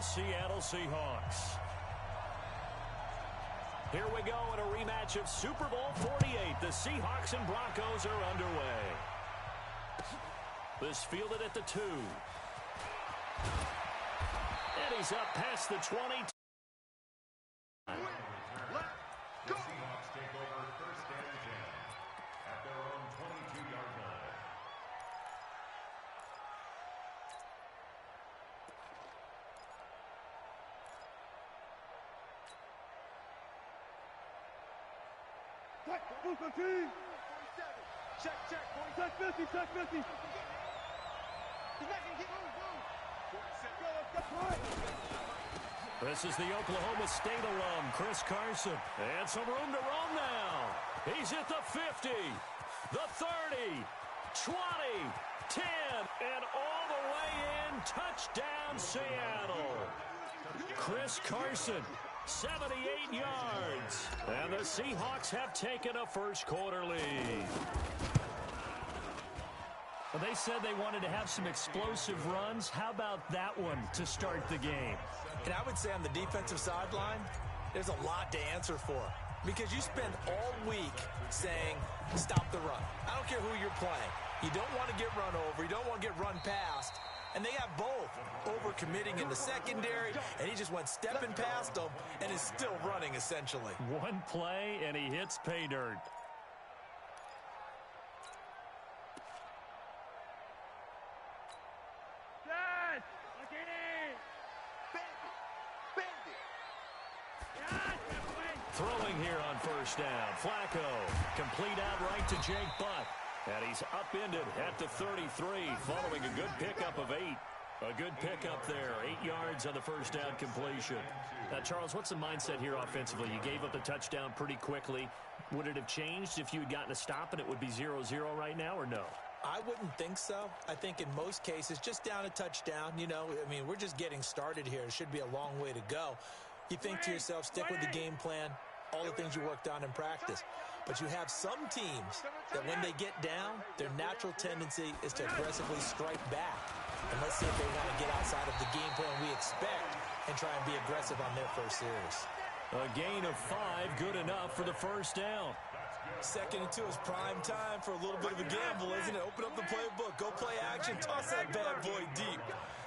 the Seattle Seahawks. Here we go in a rematch of Super Bowl 48. The Seahawks and Broncos are underway. This fielded at the 2. And he's up past the 20. The Seahawks take over first and 10 at their own 22-yard line. Check, 50, check 50. He's not going to get This is the Oklahoma State alum, Chris Carson. And some room to run now. He's at the 50, the 30, 20, 10, and all the way in. Touchdown, Seattle. Chris Carson, 78 yards. And the Seahawks have taken a first-quarter lead. Well, they said they wanted to have some explosive runs. How about that one to start the game? And I would say on the defensive sideline, there's a lot to answer for. Because you spend all week saying, stop the run. I don't care who you're playing. You don't want to get run over. You don't want to get run past. And they have both. Over-committing in the secondary, and he just went stepping past them and is still running, essentially. One play, and he hits pay dirt. Throwing here on first down. Flacco, complete out right to Jake Butt. And he's upended at the 33 following a good pickup of 8. A good pickup there. 8 yards on the first down completion. Now, Charles, what's the mindset here offensively? You gave up the touchdown pretty quickly. Would it have changed if you had gotten a stop and it would be 0-0 right now, or no? I wouldn't think so. I think in most cases, just down a touchdown, you know, I mean, we're just getting started here. It should be a long way to go. You think to yourself, stick with the game plan, all the things you worked on in practice. But you have some teams that when they get down, their natural tendency is to aggressively strike back. And let's see if they want to get outside of the game plan we expect and try and be aggressive on their first series. A gain of 5, good enough for the first down. 2nd and 2 is prime time for a little bit of a gamble, isn't it? Open up the playbook, go play action, toss that bad boy deep.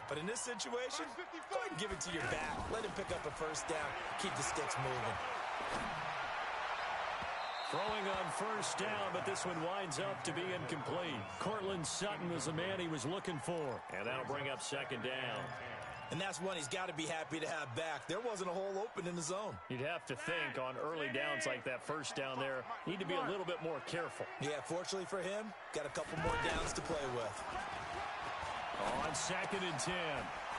But in this situation, go ahead and give it to your back. Let him pick up a first down, keep the sticks moving. Throwing on first down, but this one winds up to be incomplete. Cortland Sutton was the man he was looking for. And that'll bring up second down. And that's one he's got to be happy to have back. There wasn't a hole open in the zone. You'd have to think on early downs like that first down there, need to be a little bit more careful. Yeah, fortunately for him, got a couple more downs to play with. On 2nd and 10.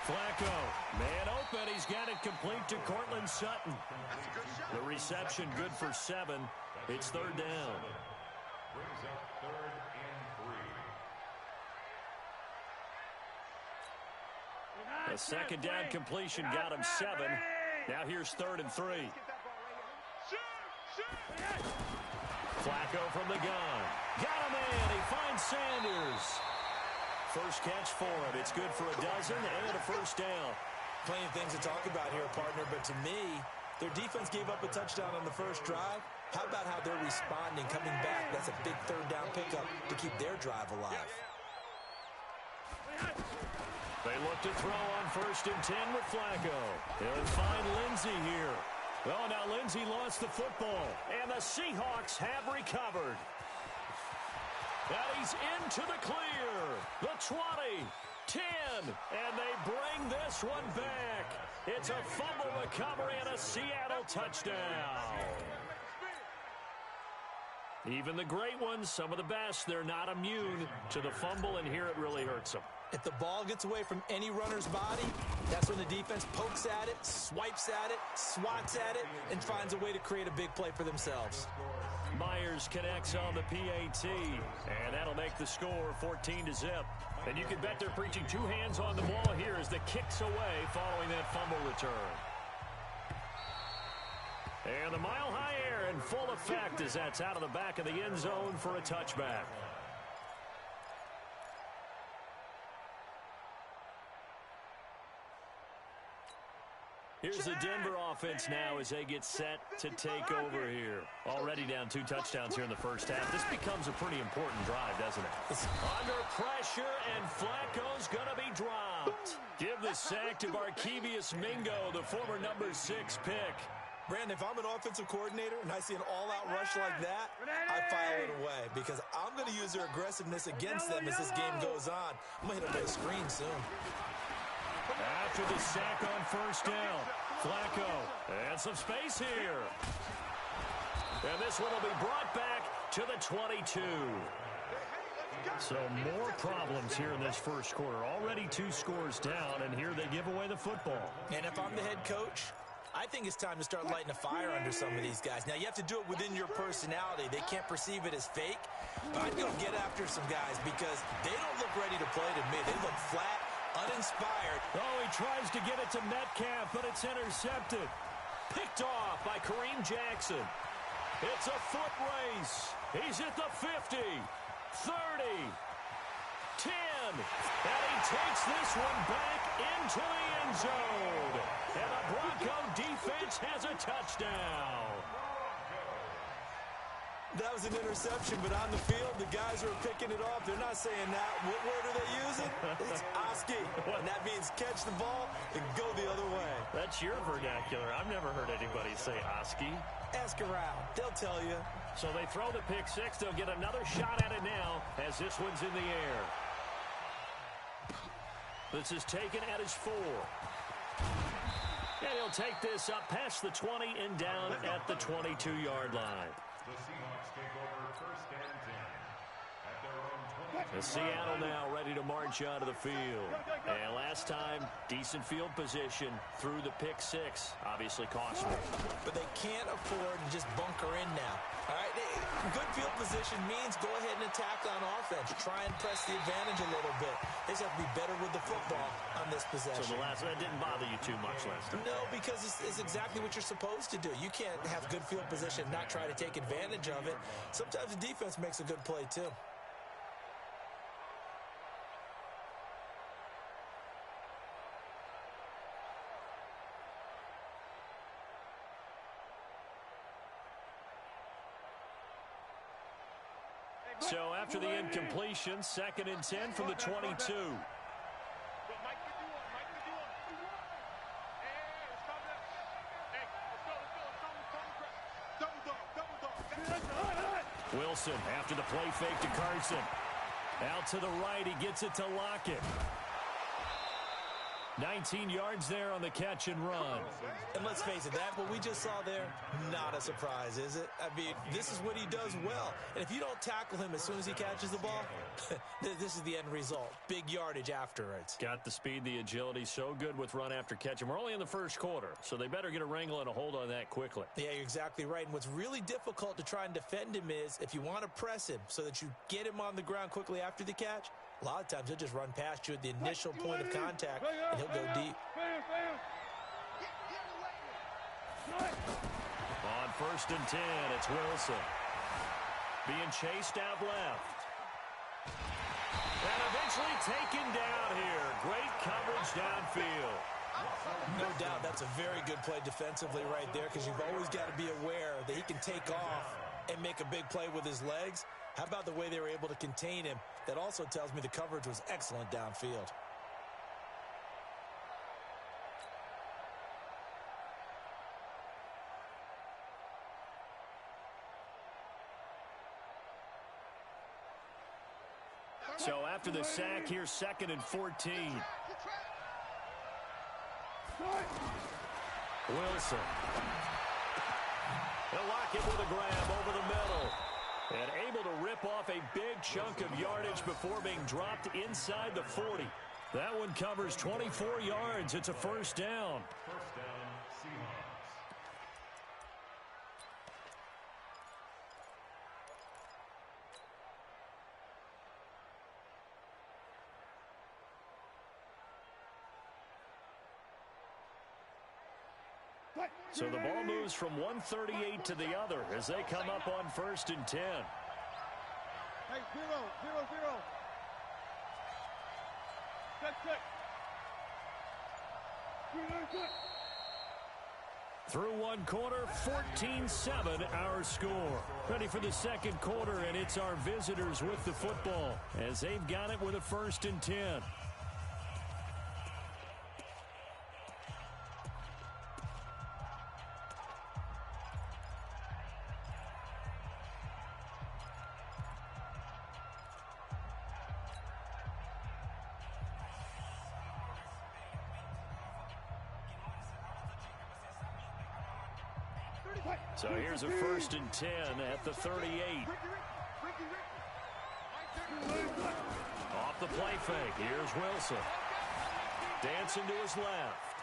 Flacco, man open. He's got it complete to Cortland Sutton. The reception good for 7. It's third down. Brings up 3rd and 3. The second down completion got him 7. Now here's 3rd and 3. Flacco from the gun. Got him in. He finds Sanders. First catch for him. It's good for a dozen and a first down. Plenty of things to talk about here, partner, but to me, their defense gave up a touchdown on the first drive. How about how they're responding, coming back? That's a big third down pickup to keep their drive alive. They look to throw on 1st and 10 with Flacco. He'll find Lindsey here. Well, now Lindsey lost the football, and the Seahawks have recovered. And he's into the clear. The 20, 10, and they bring this one back. It's a fumble recovery and a Seattle touchdown. Even the great ones, some of the best, they're not immune to the fumble, and here it really hurts them. If the ball gets away from any runner's body, that's when the defense pokes at it, swipes at it, swats at it, and finds a way to create a big play for themselves. Myers connects on the PAT, and that'll make the score 14-0. And you can bet they're preaching 2 hands on the ball here as the kick's away following that fumble return. And the mile-high air in full effect as that's out of the back of the end zone for a touchback. Here's the Denver offense now as they get set to take over here. Already down 2 touchdowns here in the first half. This becomes a pretty important drive, doesn't it? Under pressure, and Flacco's going to be dropped. Give the sack to Barkevious Mingo, the former number 6 pick. Brandon, if I'm an offensive coordinator and I see an all-out rush like that, I file it away because I'm going to use their aggressiveness against them as this game goes on. I'm going to hit them with a screen soon. After the sack on first down, Flacco, and some space here. And this one will be brought back to the 22. So more problems here in this first quarter. Already 2 scores down, and here they give away the football. And if I'm the head coach, I think it's time to start lighting a fire under some of these guys. Now, you have to do it within your personality. They can't perceive it as fake. But I'd go get after some guys because they don't look ready to play to me. They look flat, uninspired. Oh, he tries to get it to Metcalf, but it's intercepted. Picked off by Kareem Jackson. It's a foot race. He's at the 50, 30, 10. And he takes this one back into the end zone. And the Bronco defense has a touchdown. That was an interception, but on the field, the guys who are picking it off, they're not saying that. What word are they using? It's Oski. And that means catch the ball and go the other way. That's your vernacular. I've never heard anybody say Oski. Ask around. They'll tell you. So they throw the pick 6. They'll get another shot at it now as this one's in the air. This is taken at his 4. And he'll take this up past the 20 and down at the 22-yard line. The Seahawks take over first and 10 at their own 22. Seattle now ready to march onto the field. And last time, decent field position through the pick 6. Obviously cost them. But they can't afford to just bunker in now. All right, good field position means go ahead and attack on offense. Try and press the advantage a little bit. They just have to be better with the football on this possession. So that didn't bother you too much last time? No, because it's exactly what you're supposed to do. You can't have good field position and not try to take advantage of it. Sometimes the defense makes a good play, too. So after the incompletion, 2nd and 10 from the 22. Wilson after the play fake to Carson. Out to the right, he gets it to Lockett. 19 yards there on the catch and run. And let's face it, that what we just saw there, not a surprise, is it? I mean, this is what he does well. And if you don't tackle him as soon as he catches the ball, this is the end result. Big yardage afterwards. Got the speed, the agility, so good with run after catch. And we're only in the first quarter, so they better get a wrangle and a hold on that quickly. Yeah, you're exactly right. And what's really difficult to try and defend him is if you want to press him so that you get him on the ground quickly after the catch, a lot of times he'll just run past you at the initial point of contact, and he'll go deep. On 1st and 10, it's Wilson. Being chased out left. And eventually taken down here. Great coverage downfield. No doubt that's a very good play defensively right there because you've always got to be aware that he can take off and make a big play with his legs. How about the way they were able to contain him? That also tells me the coverage was excellent downfield. So after the sack, here's 2nd and 14. Wilson. They'll lock it with a grab over the middle. And able to rip off a big chunk of yardage before being dropped inside the 40. That one covers 24 yards. It's a first down. First down, Seahawks. So the ball moves from 138 to the other as they come up on 1st and 10. Hey, 0, 0, 0. Check, check. Through one quarter, 14-7 our score. Ready for the second quarter, and it's our visitors with the football as they've got it with a 1st and 10. So here's a 1st and 10 at the 38. Off the play fake. Here's Wilson. Dancing to his left.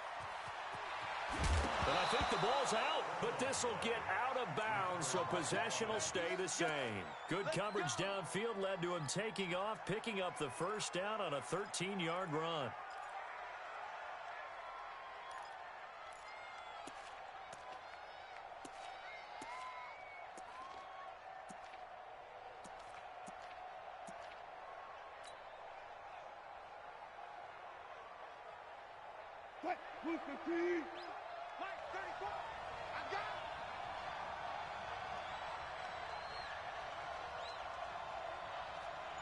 And I think the ball's out, but this will get out of bounds, so possession will stay the same. Good coverage downfield led to him taking off, picking up the 1st down on a 13-yard run. Move the team. Mike, 34. I got it.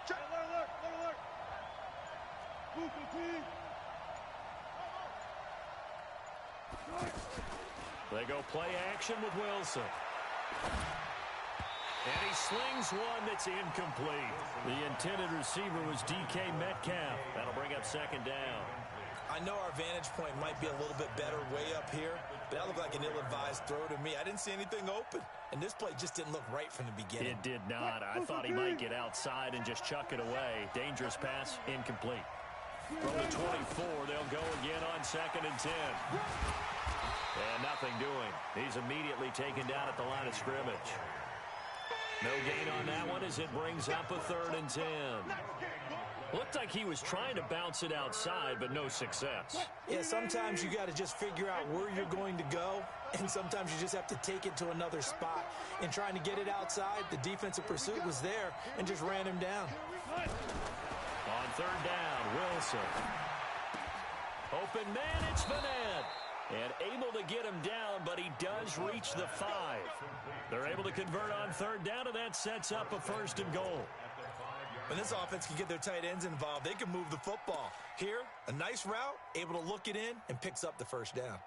Check. Alert. Move the team. They go play action with Wilson. And he slings one that's incomplete. The intended receiver was DK Metcalf. That'll bring up 2nd down. I know our vantage point might be a little bit better way up here, but that looked like an ill-advised throw to me. I didn't see anything open, and this play just didn't look right from the beginning. It did not. I thought he might get outside and just chuck it away. Dangerous pass, incomplete. From the 24, they'll go again on 2nd and 10. And nothing doing. He's immediately taken down at the line of scrimmage. No gain on that one as it brings up a 3rd and 10. Looked like he was trying to bounce it outside, but no success. Yeah, sometimes you got to just figure out where you're going to go, and sometimes you just have to take it to another spot. In trying to get it outside, the defensive pursuit was there and just ran him down. On 3rd down, Wilson. Open man, it's Vanette. And able to get him down, but he does reach the 5. They're able to convert on 3rd down, and that sets up a 1st and goal. When this offense can get their tight ends involved, they can move the football. Here, a nice route, able to look it in, and picks up the 1st down.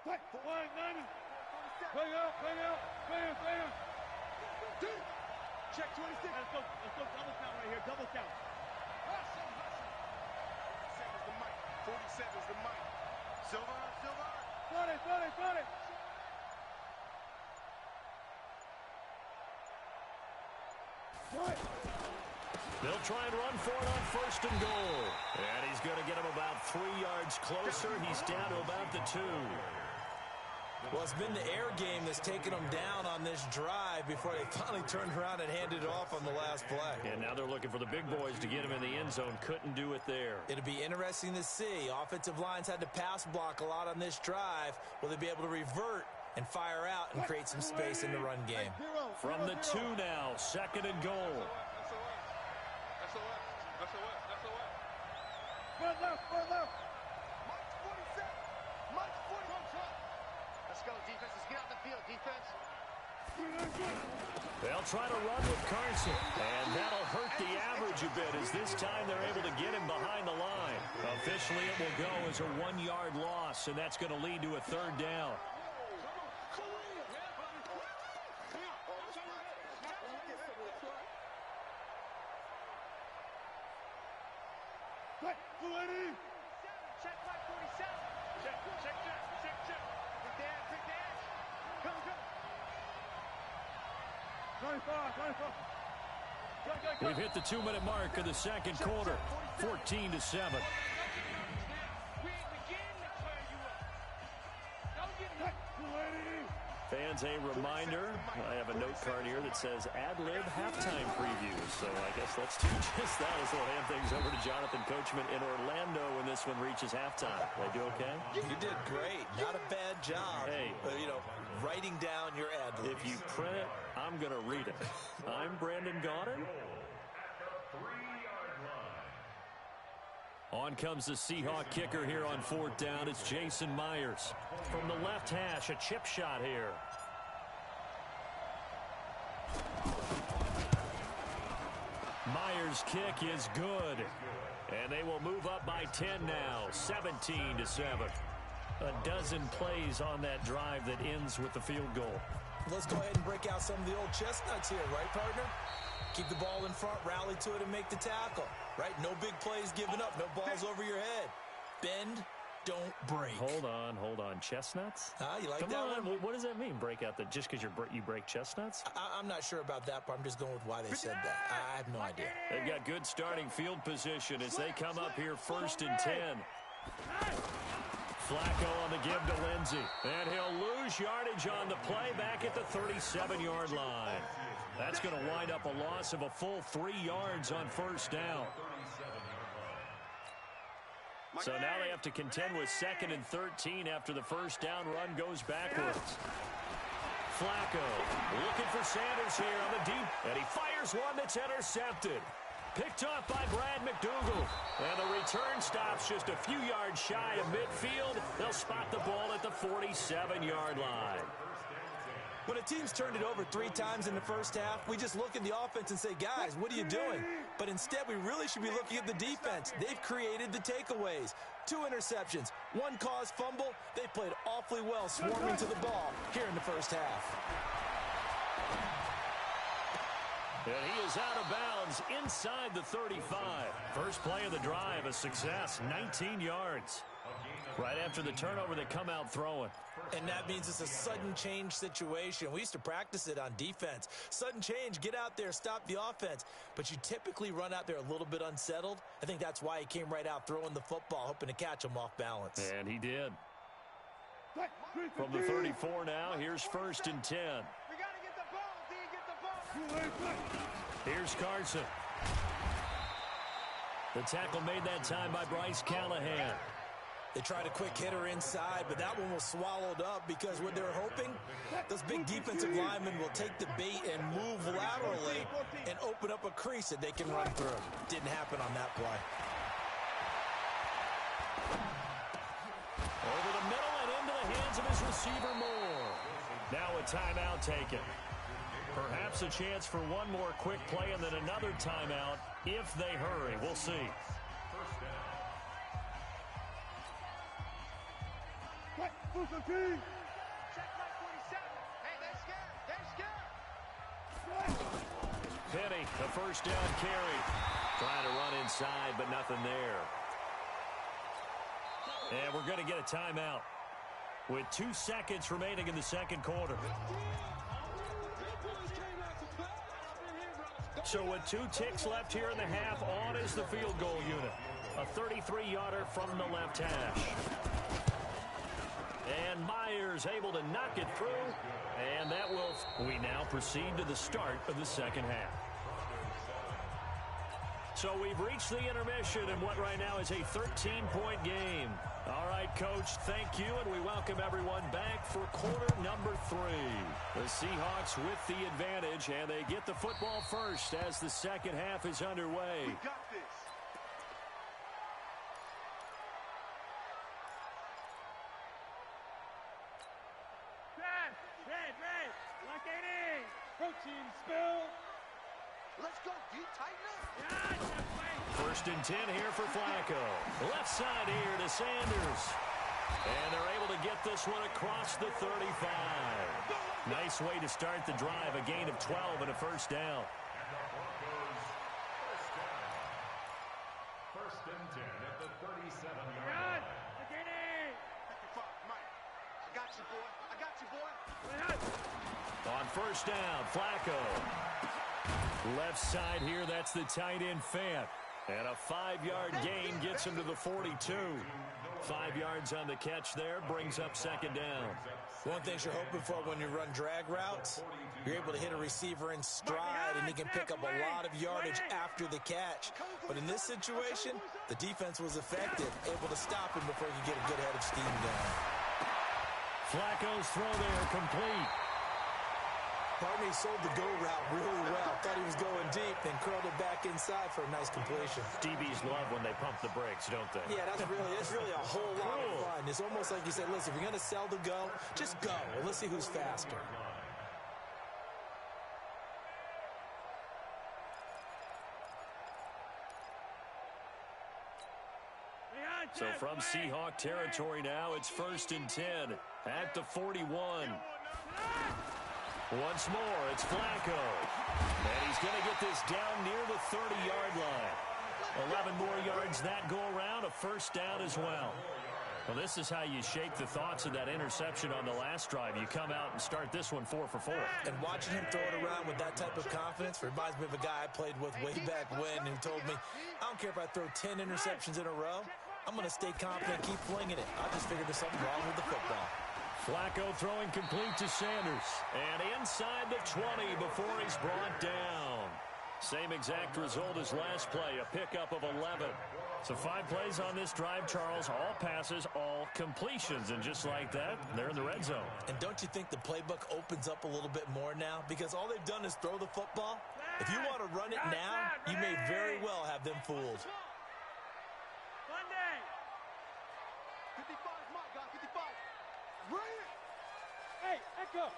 Bang out. Check 26. Let's go double count right here. Double count. 47's the mic. 47's the mic. Silver. 30. They'll try and run for it on 1st and goal. And he's going to get him about 3 yards closer. He's down to about the 2. Well, it's been the air game that's taken them down on this drive before they finally turned around and handed it off on the last play. And now they're looking for the big boys to get him in the end zone. Couldn't do it there. It'll be interesting to see. Offensive lines had to pass block a lot on this drive. Will they be able to revert and fire out and create some space in the run game? From the 2 now, 2nd and goal. Front left. March 47. March 41. Let's go, defense. Let's get out the field, defense. They'll try to run with Carson, and that'll hurt the average a bit as this time they're able to get him behind the line. Officially, it will go as a 1-yard loss, and that's going to lead to a 3rd down. Check 47. Check. Big dash. Come. 25. We've hit the 2-minute mark of the second quarter, 14-7. Fans, a reminder, I have a note card here that says ad-lib halftime preview. So I guess let's do just that as we'll hand things over to Jonathan Coachman in Orlando when this one reaches halftime. Did I do okay? You did great. Not a bad job. Hey. Writing down your ad-libs. If you print it, I'm going to read it. I'm Brandon Gaudin. On On comes the Seahawk kicker here on 4th down. It's Jason Myers. From the left hash, a chip shot here. Myers' kick is good. And they will move up by 10 now, 17-7. A dozen plays on that drive that ends with the field goal. Let's go ahead and break out some of the old chestnuts here, right, partner? Keep the ball in front, rally to it, and make the tackle, right? No big plays given up, no balls over your head. Bend, don't break. Hold on. Chestnuts? You like Come that on. one? What does that mean, break out? Just because you break chestnuts? I'm not sure about that, but I'm just going with why they said that. I have no idea. They've got good starting field position as they come up here 1st and 10. Flacco on the give to Lindsey. And he'll lose yardage on the play back at the 37-yard line. That's going to wind up a loss of a full 3 yards on 1st down. So now they have to contend with 2nd and 13 after the 1st down run goes backwards. Flacco looking for Sanders here on the deep. And he fires one that's intercepted. Picked off by Brad McDougal. And the return stops just a few yards shy of midfield. They'll spot the ball at the 47-yard line. When a team's turned it over 3 times in the first half, we just look at the offense and say, guys, what are you doing? But instead, we really should be looking at the defense. They've created the takeaways. 2 interceptions, 1 caused fumble. They played awfully well swarming to the ball here in the first half. And he is out of bounds inside the 35. First play of the drive, a success, 19 yards. Right after the turnover, they come out throwing. And that means it's a sudden change situation. We used to practice it on defense. Sudden change, get out there, stop the offense. But you typically run out there a little bit unsettled. I think that's why he came right out throwing the football, hoping to catch him off balance. And he did. From the 34 now, here's 1st and 10. We got to get the ball, D. Get the ball. Here's Carson. The tackle made that time by Bryce Callahan. They tried a quick hitter inside, but that one was swallowed up because what they're hoping, those big defensive linemen will take the bait and move laterally and open up a crease that they can run through. Didn't happen on that play. Over the middle and into the hands of his receiver Moore. Now a timeout taken. Perhaps a chance for one more quick play and then another timeout if they hurry. We'll see. Check my 47. Hey, they're scared. Penny, the 1st down carry. Trying to run inside, but nothing there. And we're going to get a timeout with 2 seconds remaining in the 2nd quarter. So with 2 ticks left here in the half, on is the field goal unit. A 33-yarder from the left hash. And Myers able to knock it through. And that will... We now proceed to the start of the 2nd half. So we've reached the intermission in what right now is a 13-point game. All right, Coach, thank you, and we welcome everyone back for quarter number 3. The Seahawks with the advantage, and they get the football first as the 2nd half is underway. We got this. Red. Lock it in. Protein spill. Let's go, D. Tighten up. 1st and 10 here for Flacco. Left side here to Sanders. And they're able to get this one across the 35. Nice way to start the drive. A gain of 12 and a 1st down. First and 10 at the 37-yard line. I got you, boy. On 1st down, Flacco. Left side here, that's the tight end Fant. And a 5-yard gain gets him to the 42. 5 yards on the catch there, brings up 2nd down. One thing you're hoping for when you run drag routes, you're able to hit a receiver in stride, and he can pick up a lot of yardage after the catch. But in this situation, the defense was effective, able to stop him before you get a good head of steam going. Flacco's throw there complete. Partner sold the go route really well. Thought he was going deep, then curled it back inside for a nice completion. DBs love when they pump the brakes, don't they? Yeah, that's really a whole lot of fun. It's almost like you said, listen, if you're going to sell the go, just go, and let's see who's faster. So from Seahawk territory now, it's 1st and 10 at the 41. Once more, it's Flacco. And he's going to get this down near the 30-yard line. 11 more yards that go around, a first down as well. Well, this is how you shake the thoughts of that interception on the last drive. You come out and start this one 4 for 4. And watching him throw it around with that type of confidence reminds me of a guy I played with way back when who told me, I don't care if I throw 10 interceptions in a row, I'm going to stay confident and keep flinging it. I just figured there's something wrong with the football. Flacco throwing complete to Sanders. And inside the 20 before he's brought down. Same exact result as last play, a pickup of 11. So 5 plays on this drive, Charles. All passes, all completions. And just like that, they're in the red zone. And don't you think the playbook opens up a little bit more now? Because all they've done is throw the football. If you want to run it now, you may very well have them fooled. 55, Mike, God, 55. Bring it. Hey, Echo.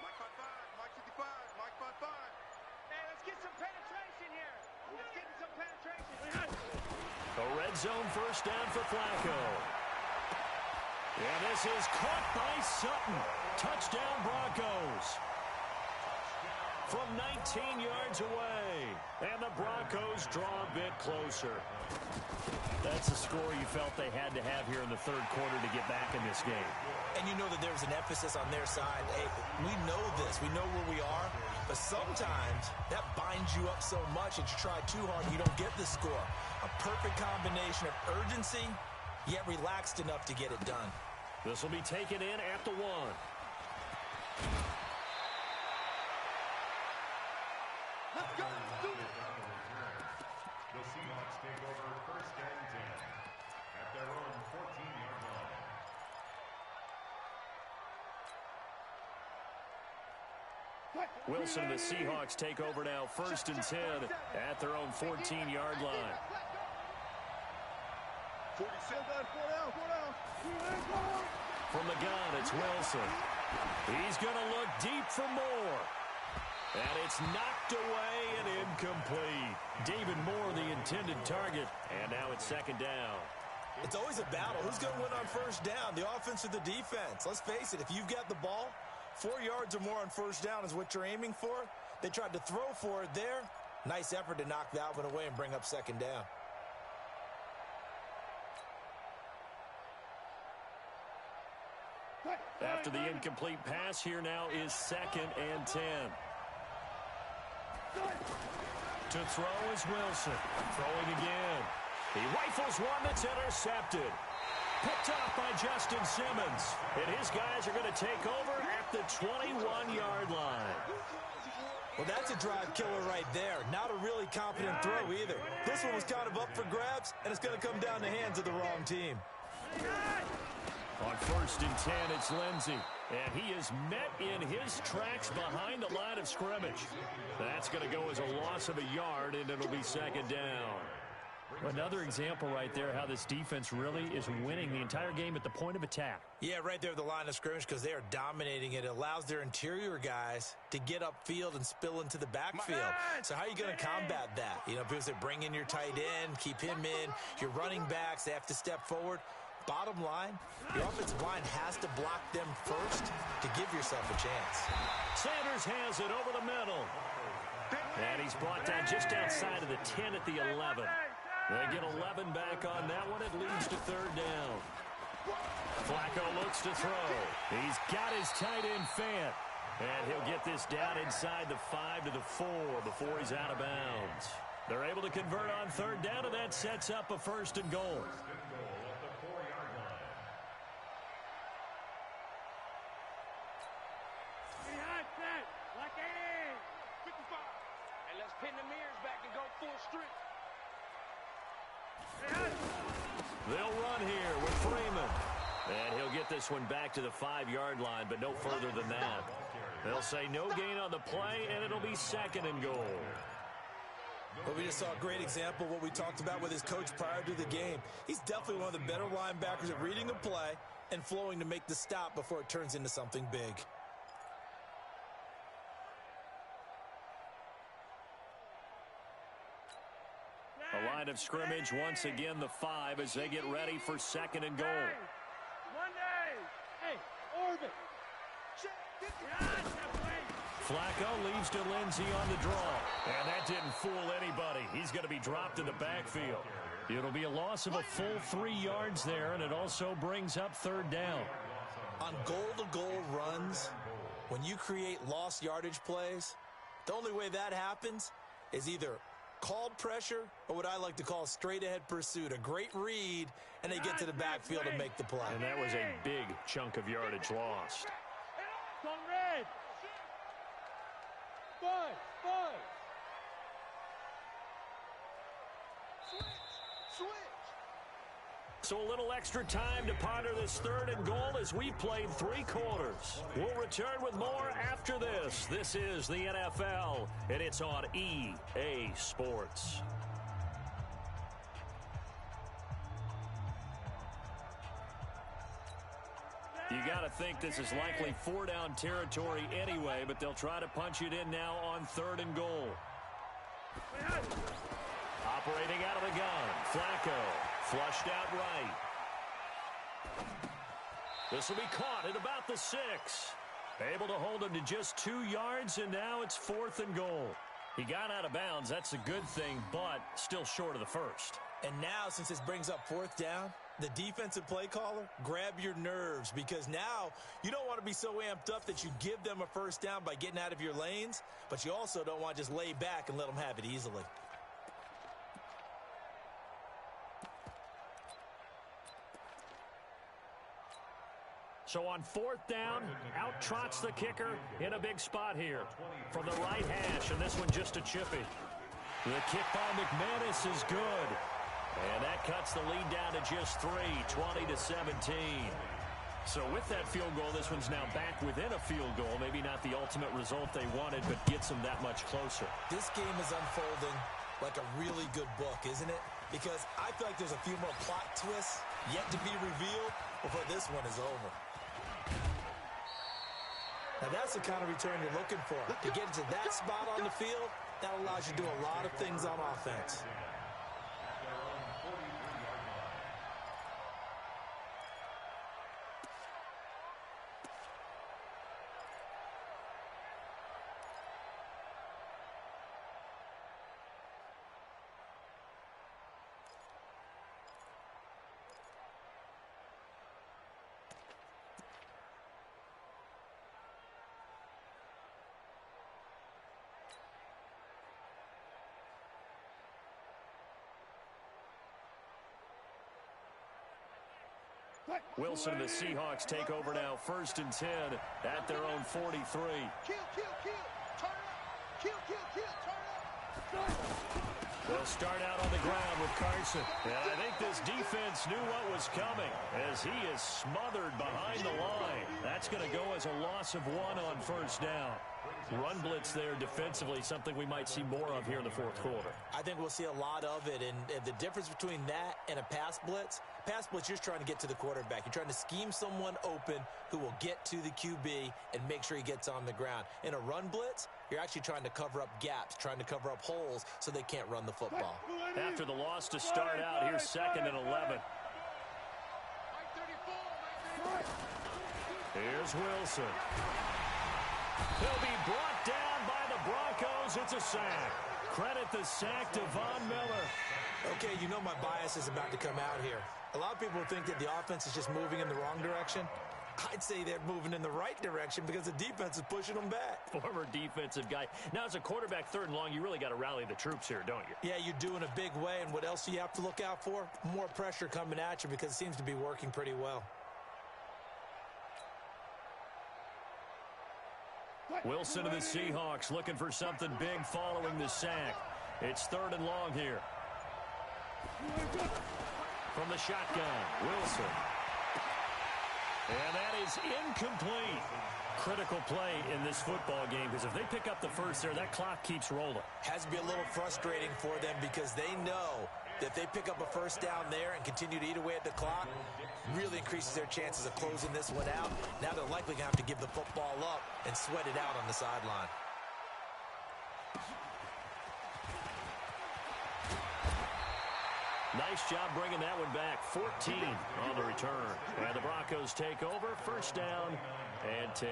Mike 55, Mike 55, Mike 55. Hey, let's get some penetration here. Let's get some penetration. A red zone first down for Flacco. And this is caught by Sutton. Touchdown Broncos. From 19 yards away. And the Broncos draw a bit closer. That's a score you felt they had to have here in the third quarter to get back in this game. And you know that there's an emphasis on their side. Hey, we know this. We know where we are. But sometimes that binds you up so much that you try too hard, you don't get the score. A perfect combination of urgency, yet relaxed enough to get it done. This will be taken in at the 1. Let's go. Do it. The Seahawks take over 1st and 10 at their own 14-yard line. Wilson and the Seahawks take over now 1st and 10 at their own 14-yard line. 47. 4 down. From the gun, it's Wilson. He's going to look deep for more. And it's knocked away and incomplete. David Moore, the intended target. And now it's 2nd down. It's always a battle. Who's going to win on first down, the offense or the defense? Let's face it, if you've got the ball, 4 yards or more on first down is what you're aiming for. They tried to throw for it there. Nice effort to knock that one away and bring up 2nd down. After the incomplete pass, here now is 2nd and 10. To throw is Wilson. Throwing again. He rifles one that's intercepted. Picked off by Justin Simmons. And his guys are going to take over at the 21-yard line. Well, that's a drive killer right there. Not a really confident throw either. This one was kind of up for grabs, and it's going to come down the hands of the wrong team. On 1st and 10, it's Lindsey. And he is met in his tracks behind the line of scrimmage. That's going to go as a loss of a yard, and it'll be 2nd down. Another example right there how this defense really is winning the entire game at the point of attack. Yeah, right there at the line of scrimmage because they are dominating it. It allows their interior guys to get upfield and spill into the backfield. So how are you going to combat that? You know, because they bring in your tight end, keep him in. Your running backs, they have to step forward. Bottom line, the offensive line has to block them first to give yourself a chance. Sanders has it over the middle. And he's brought down just outside of the 10 at the 11. They get 11 back on that one. It leads to 3rd down. Flacco looks to throw. He's got his tight end Fant. And he'll get this down inside the 5 to the 4 before he's out of bounds. They're able to convert on 3rd down, and that sets up a 1st and goal. Pin the mirrors back and go full street. They'll run here with Freeman. And he'll get this one back to the 5-yard line, but no further than that. They'll say no gain on the play, and it'll be 2nd and goal. Well, we just saw a great example of what we talked about with his coach prior to the game. He's definitely one of the better linebackers at reading a play and flowing to make the stop before it turns into something big. A line of scrimmage once again, the 5, as they get ready for 2nd and goal. Hey, orbit. Flacco leaves to Lindsey on the draw. And that didn't fool anybody. He's going to be dropped in the backfield. It'll be a loss of a full 3 yards there, and it also brings up 3rd down. On goal-to-goal runs, when you create lost yardage plays, the only way that happens is either called pressure or what I like to call straight-ahead pursuit. A great read, and they get to the backfield and make the play. And that was a big chunk of yardage lost. On red. 5. Switch. So a little extra time to ponder this 3rd and goal as we played 3 quarters. We'll return with more after this. This is the NFL, and it's on EA Sports. You got to think this is likely 4-down territory anyway, but they'll try to punch it in now on 3rd and goal. Operating out of the gun, Flacco, flushed out right. This will be caught at about the 6. Able to hold him to just 2 yards, and now it's 4th and goal. He got out of bounds, that's a good thing, but still short of the 1st. And now, since this brings up 4th down, the defensive play caller, grab your nerves, because now you don't want to be so amped up that you give them a 1st down by getting out of your lanes, but you also don't want to just lay back and let them have it easily. So on 4th down, out trots the kicker in a big spot here from the right hash, and this one just a chippy. The kick by McManus is good. And that cuts the lead down to just 3, 20-17. So with that field goal, this one's now back within a field goal. Maybe not the ultimate result they wanted, but gets them that much closer. This game is unfolding like a really good book, isn't it? Because I feel like there's a few more plot twists yet to be revealed before this one is over. Now that's the kind of return you're looking for. To get into that spot on the field, that allows you to do a lot of things on offense. Wilson and the Seahawks take over now, 1st and 10 at their own 43. Kill. Turn up. Kill. Turn up. They'll start out on the ground with Carson. And I think this defense knew what was coming as he is smothered behind the line. That's going to go as a loss of 1 on 1st down. Run blitz there defensively, something we might see more of here in the 4th quarter. I think we'll see a lot of it, and the difference between that and a pass blitz, you're just trying to get to the quarterback. You're trying to scheme someone open who will get to the QB and make sure he gets on the ground. In a run blitz, you're actually trying to cover up gaps, trying to cover up holes so they can't run the football. After the loss to start out, here's 2nd and 11. Here's Wilson. He'll be brought down by the Broncos. It's a sack. Credit the sack to Von Miller. Okay, you know my bias is about to come out here. A lot of people think that the offense is just moving in the wrong direction. I'd say they're moving in the right direction because the defense is pushing them back. Former defensive guy. Now, as a quarterback 3rd and long, you really got to rally the troops here, don't you? Yeah, you do in a big way, and what else do you have to look out for? More pressure coming at you because it seems to be working pretty well. Wilson and the Seahawks looking for something big following the sack. It's 3rd and long here. From the shotgun, Wilson. And that is incomplete. Critical play in this football game, because if they pick up the first there, that clock keeps rolling. Has to be a little frustrating for them because they know that if they pick up a first down there and continue to eat away at the clock, really increases their chances of closing this one out. Now they're likely going to have to give the football up and sweat it out on the sideline. Nice job bringing that one back. 14 on the return. And the Broncos take over. First down and 10.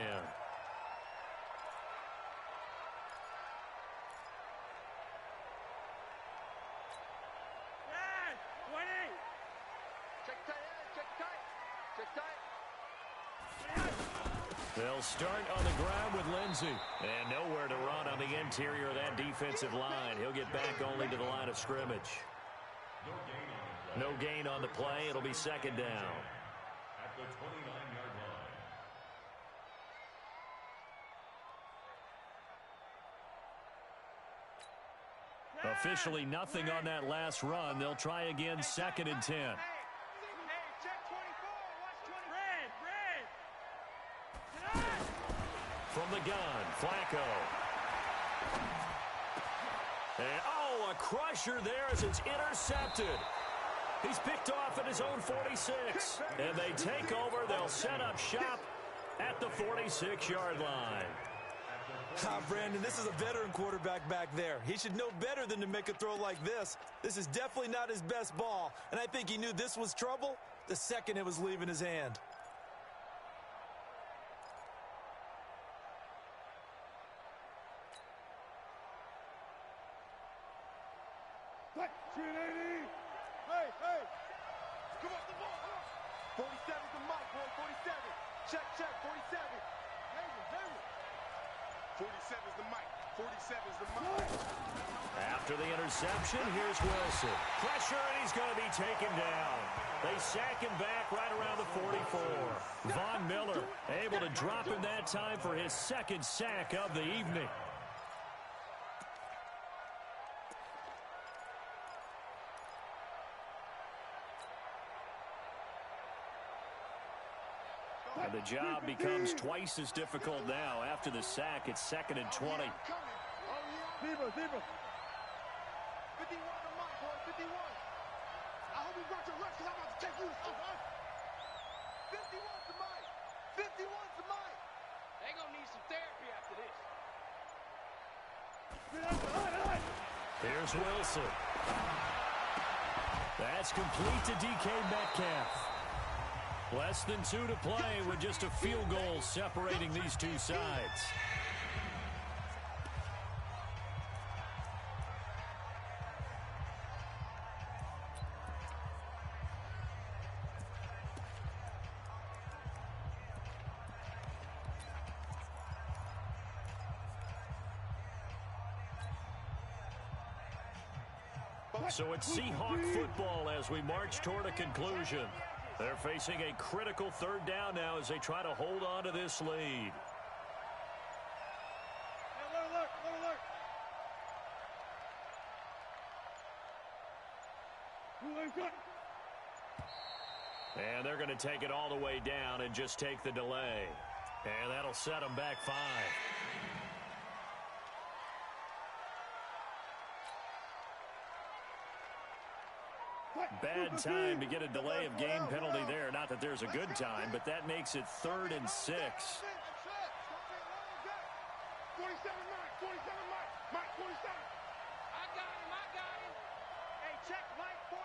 They'll start on the ground with Lindsey. And nowhere to run on the interior of that defensive line. He'll get back only to the line of scrimmage. No gain on the play. It'll be second down. At the 29-yard line. Officially nothing on that last run. They'll try again, second and 10. From the gun, Flacco. And, oh, a crusher there as it's intercepted. He's picked off at his own 46. And they take over. They'll set up shop at the 46-yard line. Brandon, this is a veteran quarterback back there. He should know better than to make a throw like this. This is definitely not his best ball. And I think he knew this was trouble the second it was leaving his hand. Hey! Come on, the ball! 47's the mic, boy, 47. Check, 47. 47's the mic. 47's the mic. After the interception, here's Wilson. Pressure, and he's going to be taken down. They sack him back right around the 44. Von Miller able to drop him that time for his second sack of the evening. And the job becomes twice as difficult now. After the sack, it's second and 20. Zebra. 51 the mic, boy, 51. I hope you brought your rest because I'm about to take you to 51's the mic. 51's the mic. They gonna need some therapy after this. Here's Wilson. That's complete to DK Metcalf. Less than 2 to play with just a field goal separating these two sides. So it's Seahawk football as we march toward a conclusion. They're facing a critical third down now as they try to hold on to this lead. And they're going to take it all the way down and just take the delay. And that'll set them back 5. Bad time to get a delay of game penalty there. Not that there's a good time, but that makes it 3rd and 6. 47 Mike, 47 Mike, 47. I got him. Hey, check Mike 47,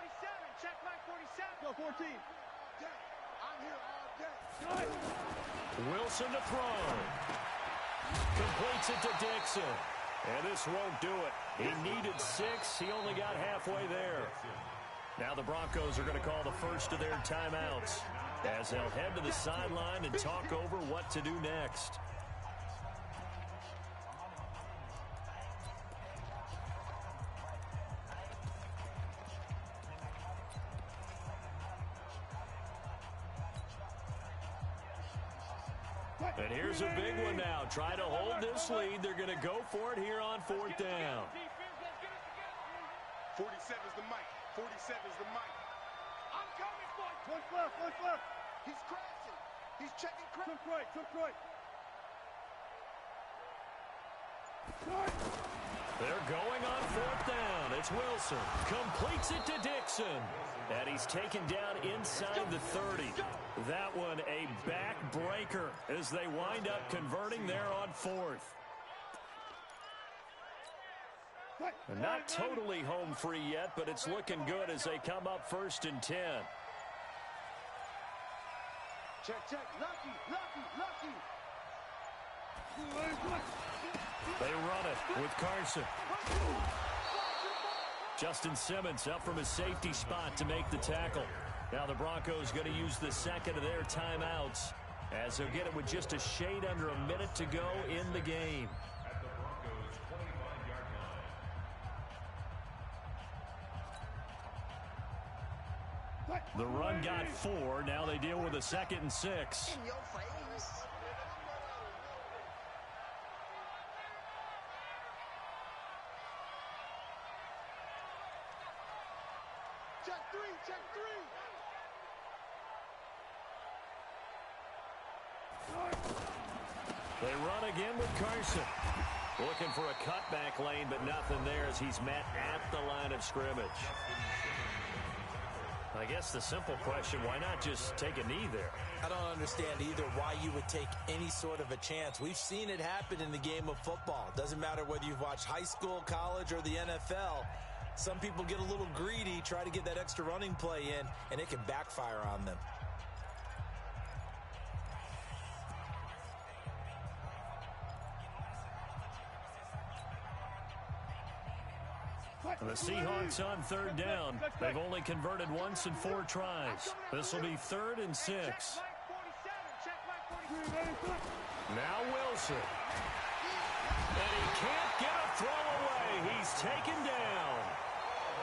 check Mike 47. Go 14. I'm here all day. Wilson to throw. Completes it to Dixon. And this won't do it. He needed 6. He only got halfway there. Now the Broncos are going to call the first of their timeouts as they'll head to the sideline and talk over what to do next. And here's a big one now. Try to hold this lead. They're going to go for it here on 4th down. 47's the mic. 47's the mic. I'm coming for you. What's left? He's crashing. He's checking Took right. They're going on fourth down. It's Wilson. Completes it to Dixon. And he's taken down inside the 30. That one a backbreaker as they wind up converting there on fourth. And not totally home free yet, but it's looking good as they come up 1st and 10. Check. Lucky. They run it with Carson. Justin Simmons up from his safety spot to make the tackle. Now the Broncos going to use the second of their timeouts as they'll get it with just a shade under a minute to go in the game. At the Broncos' 25-yard line. The run got 4. Now they deal with a 2nd and 6. In your face. Check three. They run again with Carson. Looking for a cutback lane, but nothing there as he's met at the line of scrimmage. I guess the simple question, why not just take a knee there? I don't understand either why you would take any sort of a chance. We've seen it happen in the game of football. Doesn't matter whether you've watched high school, college, or the NFL. Some people get a little greedy, try to get that extra running play in, and it can backfire on them. And the Seahawks on 3rd down. They've only converted once in 4 tries. This will be 3rd and 6. Now Wilson. And he can't get a throw away. He's taken down.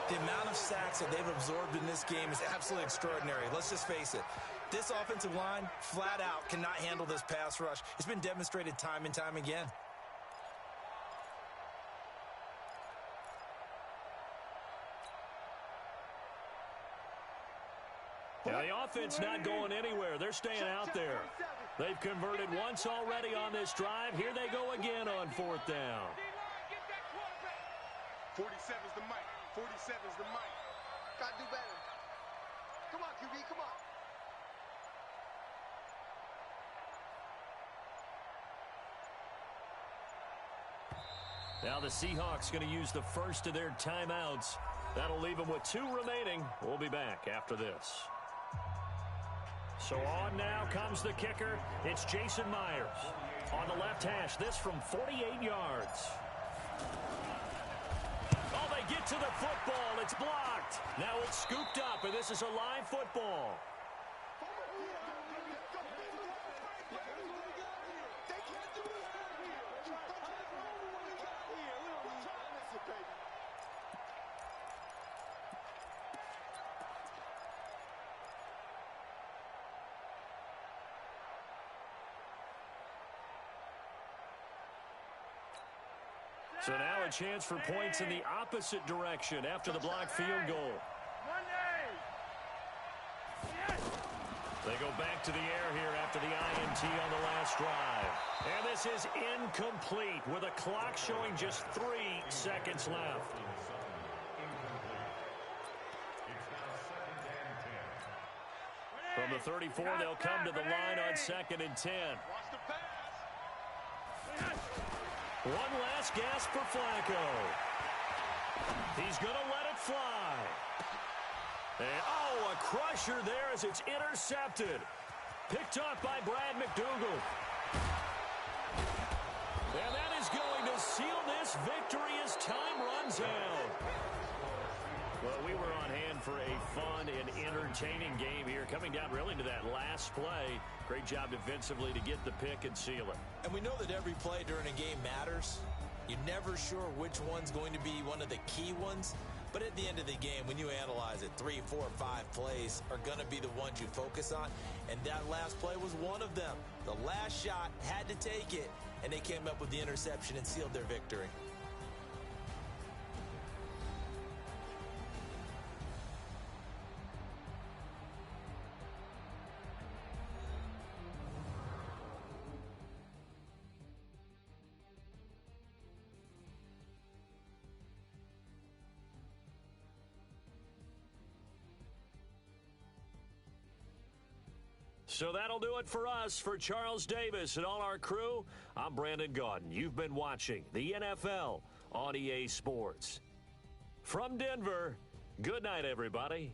The amount of sacks that they've absorbed in this game is absolutely extraordinary. Let's just face it. This offensive line, flat out, cannot handle this pass rush. It's been demonstrated time and time again. Now the offense not going anywhere. They're staying out there. They've converted once already on this drive. Here they go again on 4th down. 47's the mic. 47's the mic. Gotta do better. Come on, QB, come on. Now the Seahawks going to use the first of their timeouts. That'll leave them with 2 remaining. We'll be back after this. So on now comes the kicker. It's Jason Myers. On the left hash, this from 48 yards. Oh, they get to the football. It's blocked. Now it's scooped up, and this is a live football. So now a chance for points in the opposite direction after the blocked field goal. They go back to the air here after the INT on the last drive. And this is incomplete with a clock showing just 3 seconds left. From the 34, they'll come to the line on 2nd and 10. One last gasp for Flacco. He's going to let it fly. And, oh, a crusher there as it's intercepted. Picked up by Brad McDougal. And that is going to seal this victory as time runs out. Well, we were on hand for a fun and entertaining game here, coming down really to that last play. Great job defensively to get the pick and seal it. And we know that every play during a game matters. You're never sure which one's going to be one of the key ones. But at the end of the game, when you analyze it, 3, 4, 5 plays are going to be the ones you focus on. And that last play was one of them. The last shot had to take it, and they came up with the interception and sealed their victory. So that'll do it for us. For Charles Davis and all our crew, I'm Brandon Gaudin. You've been watching the NFL on EA Sports. From Denver, good night, everybody.